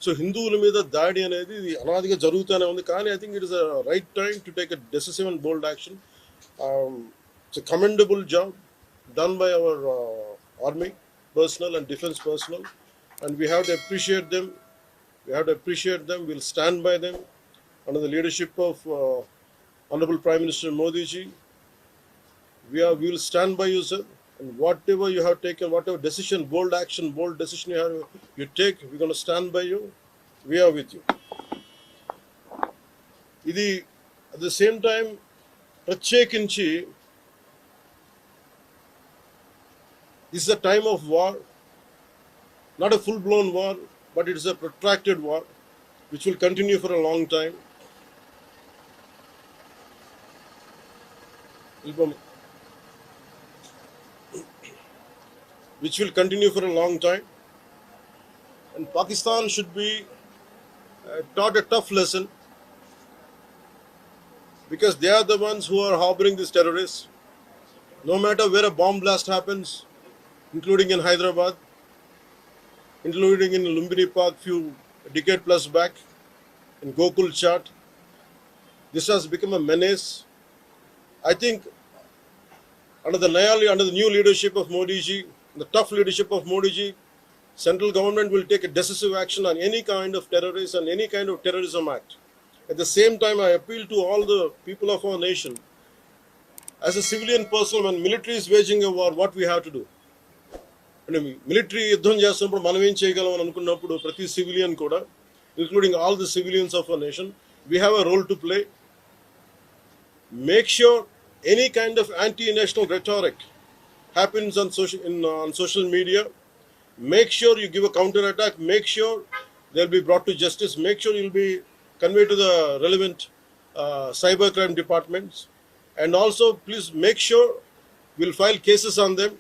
So హిందువుల మీద దాడి అనేది ఇది అనాదిగా జరుగుతూనే ఉంది. కానీ I think it is a right time to take a decisive and bold action. It's a commendable job done by our army personnel and defense personnel, and we have to appreciate them. We'll stand by them under the leadership of Honorable Prime Minister Modi ji. We will stand by you, sir. And whatever you have taken, whatever decision, bold action, bold decision you take, we're going to stand by you. We are with you. Idi at the same time, ప్రత్యేకించి this is a time of war, not a full-blown war, but it is a protracted war, which will continue for a long time. Which will continue for a long time. And Pakistan should be taught a tough lesson, because they are the ones who are harboring these terrorists. No matter where a bomb blast happens, including in Hyderabad, including in Lumbini Park few decade plus back, in Gokul Chat, this has become a menace. I think under the new leadership of Modi ji, the tough leadership of Modi ji, central government will take a decisive action on any kind of terrorism and any kind of terrorism act. At the same time, I appeal to all the people of our nation. As a civilian person, when military is waging a war, what we have to do? Military యుద్ధం చేస్తున్నప్పుడు మనం ఏం చేయగలం అని అనుకున్నప్పుడు ప్రతి civilian కూడా, including all the civilians of our nation, we have a role to play. Make sure any kind of anti-national rhetoric happens on social media. Make sure you give a counter attack. Make sure they'll be brought to justice. Make sure you'll be conveyed to the relevant cybercrime departments. And also, please make sure we'll file cases on them.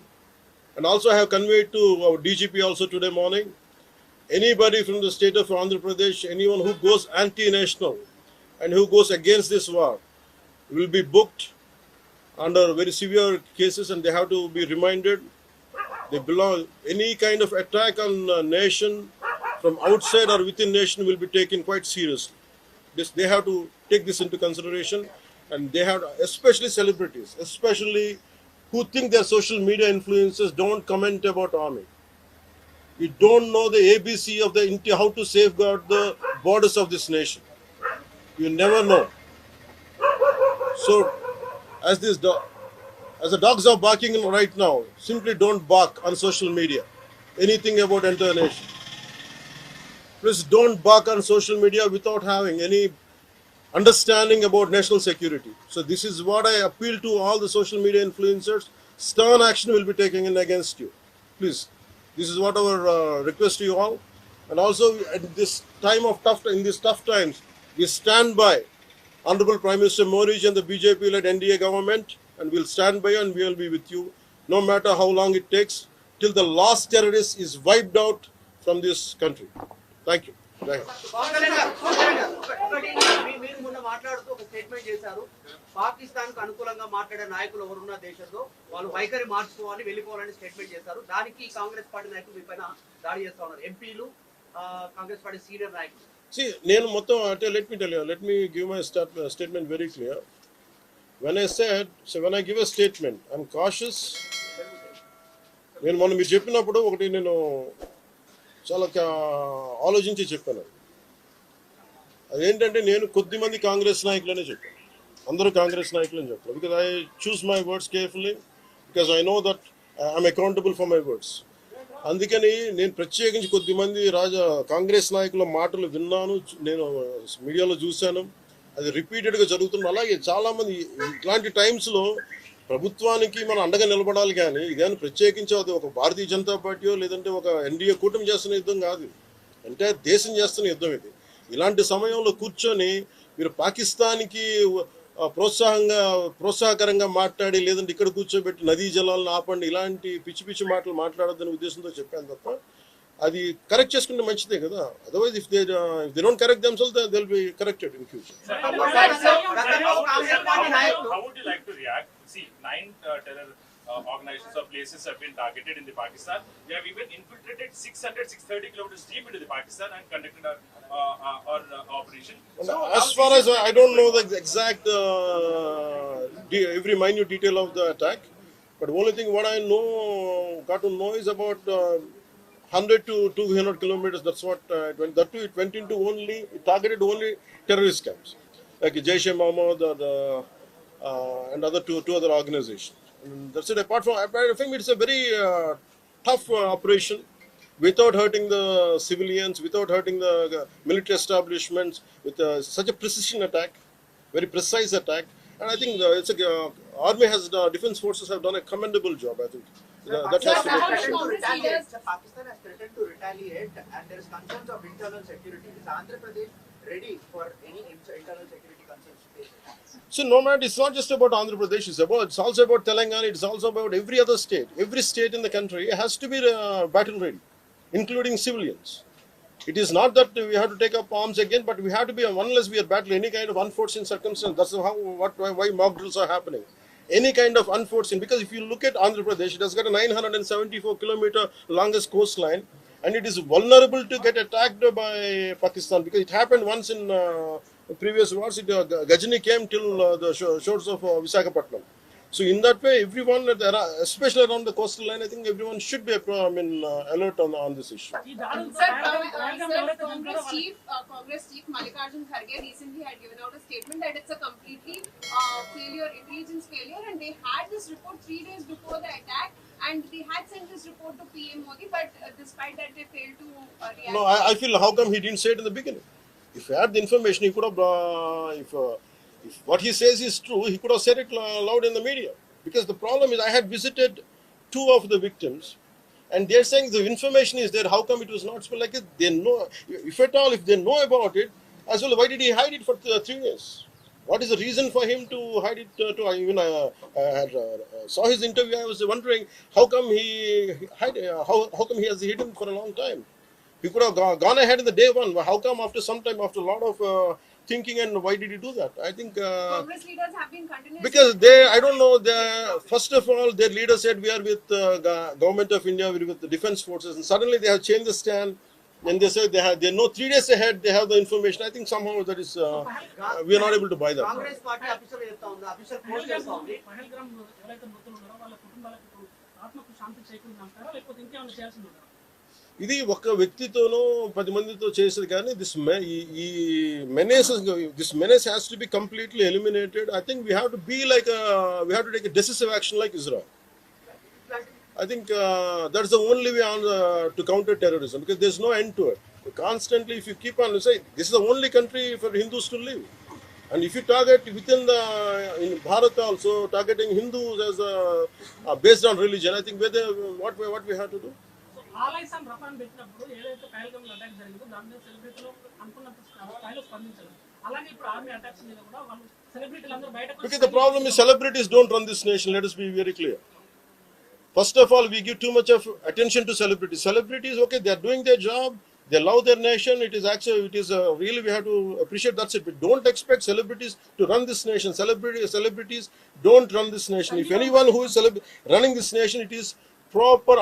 And also, I have conveyed to our DGP also today morning, anybody from the state of Andhra Pradesh, anyone who goes anti-national and who goes against this war will be booked under very severe cases, and they have to be reminded they belong. Any kind of attack on a nation from outside or within nation will be taken quite seriously. They have to take this into consideration, and they have, especially celebrities, especially who think they're social media influencers, don't comment about army. You don't know the ABC of how to safeguard the borders of this nation. You never know. So, as the dogs are barking right now, simply don't bark on social media anything about entire nation. Please don't bark on social media without having any understanding about national security. So this is what I appeal to all the social media influencers. Stern action will be taken in against you. Please, this is what our request to you all. And also, at this time of in these tough times, we stand by Honorable Prime Minister Modi and the BJP-led NDA government, and we'll stand by you and we will be with you, no matter how long it takes, till the last terrorist is wiped out from this country. Thank you. మీరు మొన్న మాట్లాడుతూ ఒక statement చేశారు, పాకిస్తాన్ కు అనుకూలంగా మాట్లాడే నాయకులు ఎవరున్న దేశంలో వాళ్ళు వైఖరి మార్చుకోవాలి, వెళ్ళిపోవాలని స్టేట్మెంట్ చేశారు. దానికి కాంగ్రెస్ పార్టీ నాయకులు మీ పైన దాడి చేస్తా ఉన్నారు, ఎంపీలు, కాంగ్రెస్ పార్టీ సీనియర్ నాయకులు. See, నేను మొత్తం అంటే let me give my statement very clear. When I give a statement, I'm cautious. నేను మొన్న మీరు చెప్పినప్పుడు ఒకటి నేను చాలా ఆలోచించి చెప్పాను. అదేంటంటే నేను కొద్దిమంది కాంగ్రెస్ నాయకులనే చెప్పాను, అందరూ కాంగ్రెస్ నాయకులని చెప్పాను. Because I choose my words carefully, because I know that I'm accountable for my words. అందుకని నేను ప్రత్యేకించి కొద్దిమంది కాంగ్రెస్ నాయకుల మాటలు విన్నాను, నేను మీడియాలో చూశాను, అది రిపీటెడ్గా జరుగుతుంది. అలాగే చాలామంది ఇట్లాంటి టైమ్స్లో ప్రభుత్వానికి మనం అండగా నిలబడాలి, కానీ ఇదేమైనా ప్రత్యేకించి అది ఒక భారతీయ జనతా పార్టీయో లేదంటే ఒక ఎన్డీఏ కూటమి చేస్తున్న యుద్ధం కాదు, అంటే దేశం చేస్తున్న యుద్ధం ఇది. ఇలాంటి సమయంలో కూర్చొని మీరు పాకిస్తాన్కి ప్రోత్సాహకరంగా మాట్లాడి లేదంటే ఇక్కడ కూర్చోబెట్టి నదీ జలాలను ఆపండి, ఇలాంటి పిచ్చి పిచ్చి మాటలు మాట్లాడొద్దనే ఉద్దేశంతో చెప్పాను తప్ప, అది కరెక్ట్ చేసుకుంటే మంచిదే కదా. Otherwise if they don't correct themselves they will be corrected in future. How would you like to react? See, 9 terror organizations or places have been targeted in the Pakistan. They have even infiltrated 630 kilometers deep into the Pakistan and conducted our operation. So as far as I don't know the exact every minute detail of the attack, but only thing what I know, got to know is about 100 to 200 kilometers. That's what it went. That too, it went into only, it targeted only terrorist camps like Jaish-e-Mohammed or and other two other organizations. And that's it. Apart from, I think it's a very tough operation, without hurting the civilians, without hurting the military establishments, with such a precision attack, very precise attack. And I think army has, defense forces have done a commendable job. I think that has to be appreciated. Pakistan has threatened to retaliate, and there is concerns of internal security. Is Andhra Pradesh ready for any internal security concerns? So no matter, it's not just about Andhra Pradesh, it's also about Telangana, it's also about every other state. Every state in the country has to be battle ready, including civilians. It is not that we have to take up arms again, but we have to be, unless we are battling any kind of unforeseen circumstance. That's why mock drills are happening. Any kind of unforeseen, because if you look at Andhra Pradesh, it has got a 974-kilometer longest coastline, and it is vulnerable to get attacked by Pakistan, because it happened once in previous wars. Gajini came till the shores of Visakhapatnam. So in that way, everyone, especially around the coastal line, I think everyone should be alert on this issue. Sir, Congress Chief Mallikarjun Kharge recently had given out a statement that it's a completely intelligence failure, and they had this report 3 days before the attack, and they had sent this report to PM Modi, but despite that, they failed to react. No, I feel, how come he didn't say it in the beginning? If he had the information, he could have, if what he says is true, he could have said it loud in the media. Because the problem is, I had visited 2 of the victims, and they're saying the information is there. How come it was not spelled like it? They know, if at all, if they know about it, as well, why did he hide it for 3 years? What is the reason for him to hide it? I saw his interview. I was wondering how come he how come he has hidden for a long time. He could have gone ahead in the day one. How come after some time, after a lot of thinking, and why did he do that? I think Congress leaders have been continuously, because I don't know. First of all, their leader said we are with the government of India, we are with the defense forces, and suddenly they have changed the stand. And they said they know 3 days ahead they have the information. I think somehow that is we are not able to buy that. Congress party official post చేస్తా ఉంది. ఇది ఒక వ్యక్తితోనో 10 మందితో చేసేది కానీ this menace has to be completely eliminated. I think we have to be like we have to take a decisive action like Israel. I think that's the only way to counter terrorism, because there's no end to it. Constantly, if you keep on saying this is the only country for Hindus to live, and if you target within in Bharat also targeting Hindus as based on religion, I think what we have to do. ఆలైస్ and రఫాన్ పెట్టినప్పుడు ఏదైతే పహల్గామ్లో attack జరిగిందో దాని మీద సెలబ్రిటీలు అనుకున్నంత స్థాయిలో స్పందించారు. అలాగే ఇప్పుడు ఆర్మీ అటాక్స్ మీద కూడా వాళ్ళు సెలబ్రిటీలు అందరూ బయటకు, because the problem is celebrities don't run this nation. Let us be very clear. First of all, we give too much of attention to celebrities. Celebrities, okay, they are doing their job. They love their nation. It is really, we have to appreciate. That's it. But don't expect celebrities to run this nation. Celebrities don't run this nation. If anyone who is running this nation, it is proper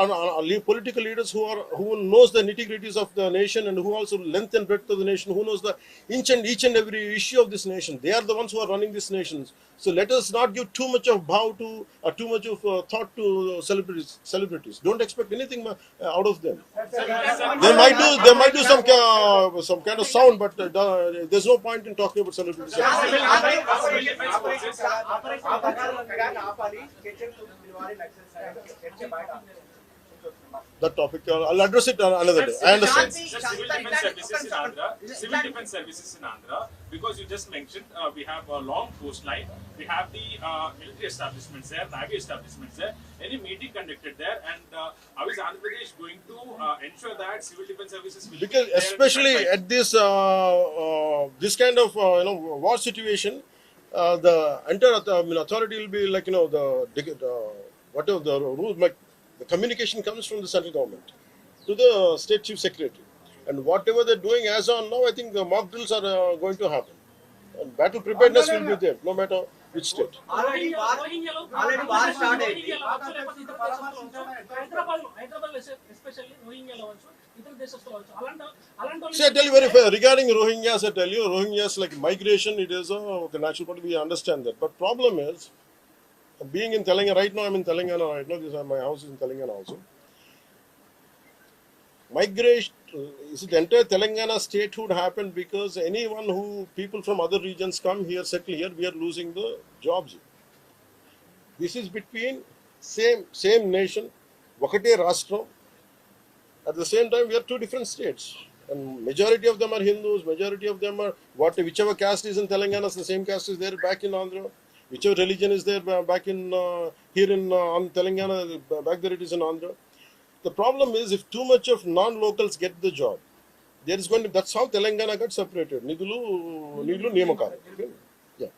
political leaders who knows the nitty-gritties of the nation, and who also length and breadth of the nation, who knows the each and every issue of this nation. They are the ones who are running this nation. So let us not give too much of bow to or too much of thought to celebrities. Don't expect anything out of them. They might do some kind of sound, but there's no point in talking about celebrities. That topic, I'll address it another day. I understand. Civil defense services in Andhra, because you just mentioned we have a long coastline, we have the military establishments there, navy establishments there. Any meeting conducted there, and how is Andhra Pradesh going to ensure that civil defense services will because be there especially at this kind of war situation, the entire authority will be like whatever the rules, like the communication comes from the central government to the state chief secretary, and whatever they're doing as on now, I think the mock drills are going to happen, and battle preparedness will be there no matter Which state? Already war start అయింది. Hyderabad especially రోహింగ్యాలో అవ్వచ్చు, ఇతర దేశస్తులు అవ్వచ్చు, అలాంటి See, I tell you very fair. Regarding Rohingyas, I tell you, Rohingyas like migration, it is a natural part. We understand that. But problem is, being in Telangana, right now I'm in Telangana right now. My house is in Telangana also. Migration, is it entire Telangana statehood happened because anyone who, people from other regions come here, settle here, we are losing the jobs. This is between same nation, Vakate Rashtra. At the same time, we are two different states. And majority of them are Hindus, majority of them are whichever caste is in Telangana, the same caste is there back in Andhra. Whichever religion is there back in here in on Telangana, back there it is in Andhra. The problem is if too much of non-locals get the job, there is going to, that's how Telangana got separated. Nidulu Niyamakalu. Yeah.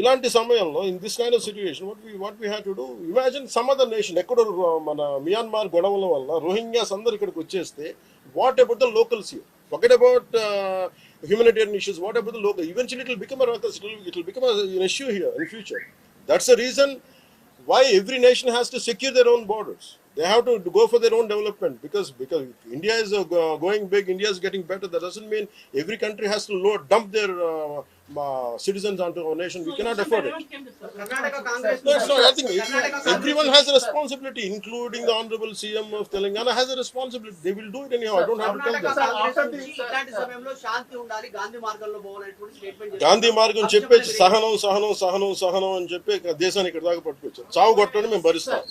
ఇలాంటి సమయంలో in this kind of situation what we have to do, imagine some other nation ఎక్కడో మన Myanmar గొడవల వల్ల Rohingyas అందరు ఇక్కడికి వచ్చేస్తే what about the locals here? Forget about humanitarian issues. What about the local? Eventually it will become a ruckus. It will become an issue here in future. That's the reason why every nation has to secure their own borders. They have to go for their own development because India is going big, India is getting better. That doesn't mean every country has to dump their citizens onto our nation. We cannot afford it. Karnataka Congress No, it's not. I think everyone has a responsibility, including the Honorable CM of Telangana has a responsibility. They will do it anyhow. I don't have to tell Karnataka them. Congress నుంచి ఇలాంటి సమయంలో శాంతి ఉండాలి, గాంధీ మార్గంలో పోవాలనేటువంటి statement Gandhi మార్గం చెప్పేసి సహనం అని చెప్పి దేశాన్ని ఇక్కడ దాకా పట్టుకొచ్చారు. చావు కొట్టండి మేము భరిస్తాం,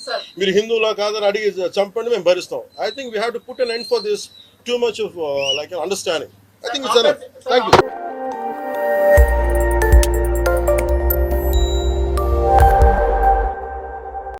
మీరు హిందువులా కాదని అడిగి చంపండి మేము భరిస్తాం. I think we have to put an end for this too much of like an understanding. I think it's enough. Thank you.